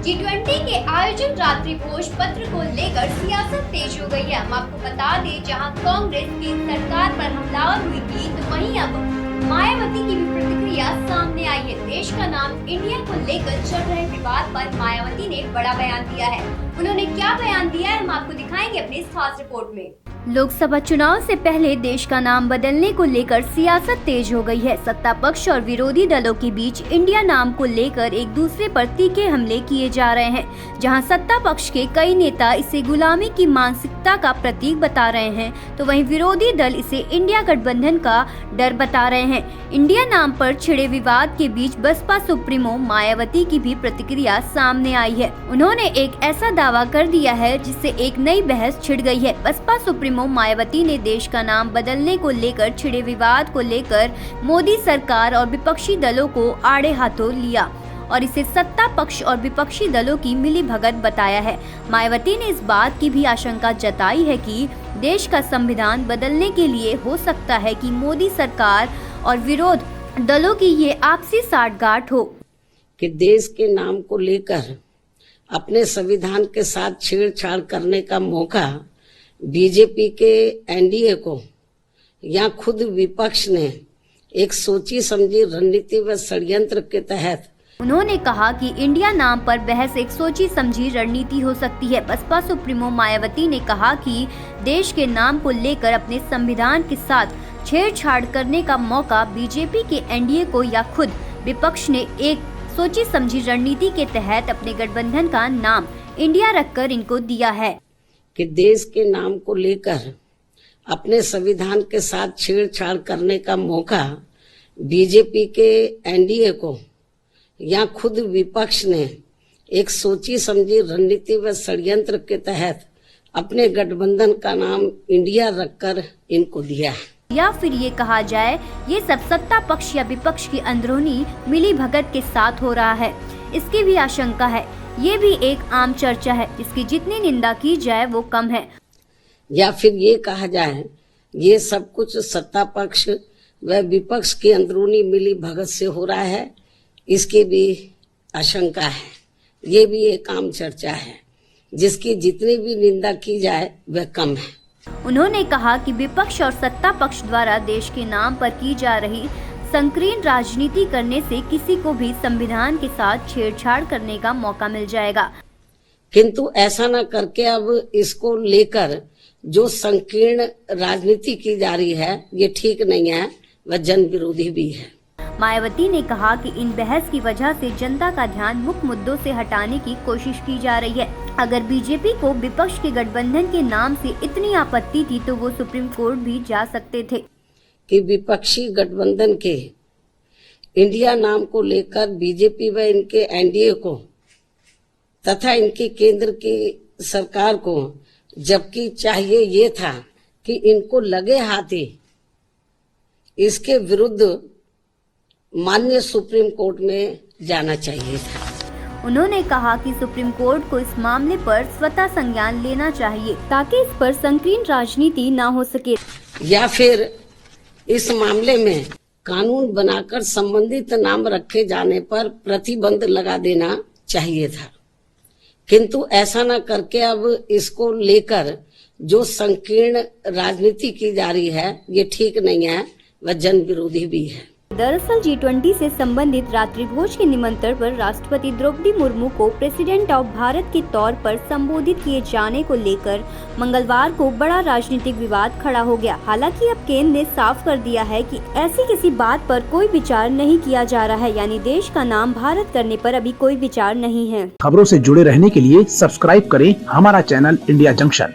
G20 के आयोजन रात्रि भोज पत्र को लेकर सियासत तेज हो गई है। हम आपको बता दें, जहां कांग्रेस की सरकार पर हमलावर हुई थी, तो वहीं अब मायावती की भी प्रतिक्रिया सामने आई है। देश का नाम इंडिया को लेकर चल रहे विवाद पर मायावती ने बड़ा बयान दिया है। उन्होंने क्या बयान दिया है, हम आपको दिखाएंगे अपनी इस खास रिपोर्ट में। लोकसभा चुनाव से पहले देश का नाम बदलने को लेकर सियासत तेज हो गई है। सत्ता पक्ष और विरोधी दलों के बीच इंडिया नाम को लेकर एक दूसरे पर तीखे हमले किए जा रहे हैं। जहां सत्ता पक्ष के कई नेता इसे गुलामी की मानसिकता का प्रतीक बता रहे हैं, तो वहीं विरोधी दल इसे इंडिया गठबंधन का डर बता रहे हैं। इंडिया नाम पर छिड़े विवाद के बीच बसपा सुप्रीमो मायावती की भी प्रतिक्रिया सामने आई है। उन्होंने एक ऐसा दावा कर दिया है जिससे एक नई बहस छिड़ गई है। बसपा सुप्रीमो मायावती ने देश का नाम बदलने को लेकर छिड़े विवाद को लेकर मोदी सरकार और विपक्षी दलों को आड़े हाथों लिया और इसे सत्ता पक्ष और विपक्षी दलों की मिलीभगत बताया है। मायावती ने इस बात की भी आशंका जताई है कि देश का संविधान बदलने के लिए हो सकता है कि मोदी सरकार और विरोध दलों की ये आपसी साठगांठ हो कि देश के नाम को लेकर अपने संविधान के साथ छेड़छाड़ करने का मौका बीजेपी के एनडीए को या खुद विपक्ष ने एक सोची समझी रणनीति व षड्यंत्र के तहत। उन्होंने कहा कि इंडिया नाम पर बहस एक सोची समझी रणनीति हो सकती है। बसपा सुप्रीमो मायावती ने कहा कि देश के नाम को लेकर अपने संविधान के साथ छेड़छाड़ करने का मौका बीजेपी के एनडीए को या खुद विपक्ष ने एक सोची समझी रणनीति के तहत अपने गठबंधन का नाम इंडिया रखकर इनको दिया है कि देश के नाम को लेकर अपने संविधान के साथ छेड़छाड़ करने का मौका बीजेपी के एनडीए को या खुद विपक्ष ने एक सोची समझी रणनीति व षड्यंत्र के तहत अपने गठबंधन का नाम इंडिया रखकर इनको दिया है। या फिर ये कहा जाए, ये सब सत्ता पक्ष या विपक्ष की अंदरूनी मिलीभगत के साथ हो रहा है। इसकी भी आशंका है। ये भी एक आम चर्चा है जिसकी जितनी निंदा की जाए वो कम है। या फिर ये कहा जाए, ये सब कुछ सत्ता पक्ष व विपक्ष की अंदरूनी मिली भगत से हो रहा है, इसकी भी आशंका है। ये भी एक आम चर्चा है जिसकी जितनी भी निंदा की जाए वह कम है। उन्होंने कहा कि विपक्ष और सत्ता पक्ष द्वारा देश के नाम पर की जा रही संकीर्ण राजनीति करने से किसी को भी संविधान के साथ छेड़छाड़ करने का मौका मिल जाएगा। किंतु ऐसा न करके अब इसको लेकर जो संकीर्ण राजनीति की जा रही है ये ठीक नहीं है, वह जन विरोधी भी है। मायावती ने कहा कि इन बहस की वजह से जनता का ध्यान मुख्य मुद्दों से हटाने की कोशिश की जा रही है। अगर बीजेपी को विपक्ष के गठबंधन के नाम से इतनी आपत्ति थी तो वो सुप्रीम कोर्ट भी जा सकते थे। कि विपक्षी गठबंधन के इंडिया नाम को लेकर बीजेपी व इनके एनडीए को तथा इनकी केंद्र की सरकार को, जबकि चाहिए ये था कि इनको लगे हाथी इसके विरुद्ध माननीय सुप्रीम कोर्ट में जाना चाहिए था। उन्होंने कहा कि सुप्रीम कोर्ट को इस मामले पर स्वतः संज्ञान लेना चाहिए ताकि इस पर संकीर्ण राजनीति न हो सके, या फिर इस मामले में कानून बनाकर संबंधित नाम रखे जाने पर प्रतिबंध लगा देना चाहिए था। किंतु ऐसा न करके अब इसको लेकर जो संकीर्ण राजनीति की जा रही है ये ठीक नहीं है, वह जन विरोधी भी है। दरअसल G20 से संबंधित रात्रि भोज के निमंत्रण पर राष्ट्रपति द्रौपदी मुर्मू को प्रेसिडेंट ऑफ भारत के तौर पर संबोधित किए जाने को लेकर मंगलवार को बड़ा राजनीतिक विवाद खड़ा हो गया। हालांकि अब केंद्र ने साफ कर दिया है कि ऐसी किसी बात पर कोई विचार नहीं किया जा रहा है, यानी देश का नाम भारत करने पर अभी कोई विचार नहीं है। खबरों से जुड़े रहने के लिए सब्सक्राइब करें हमारा चैनल इंडिया जंक्शन।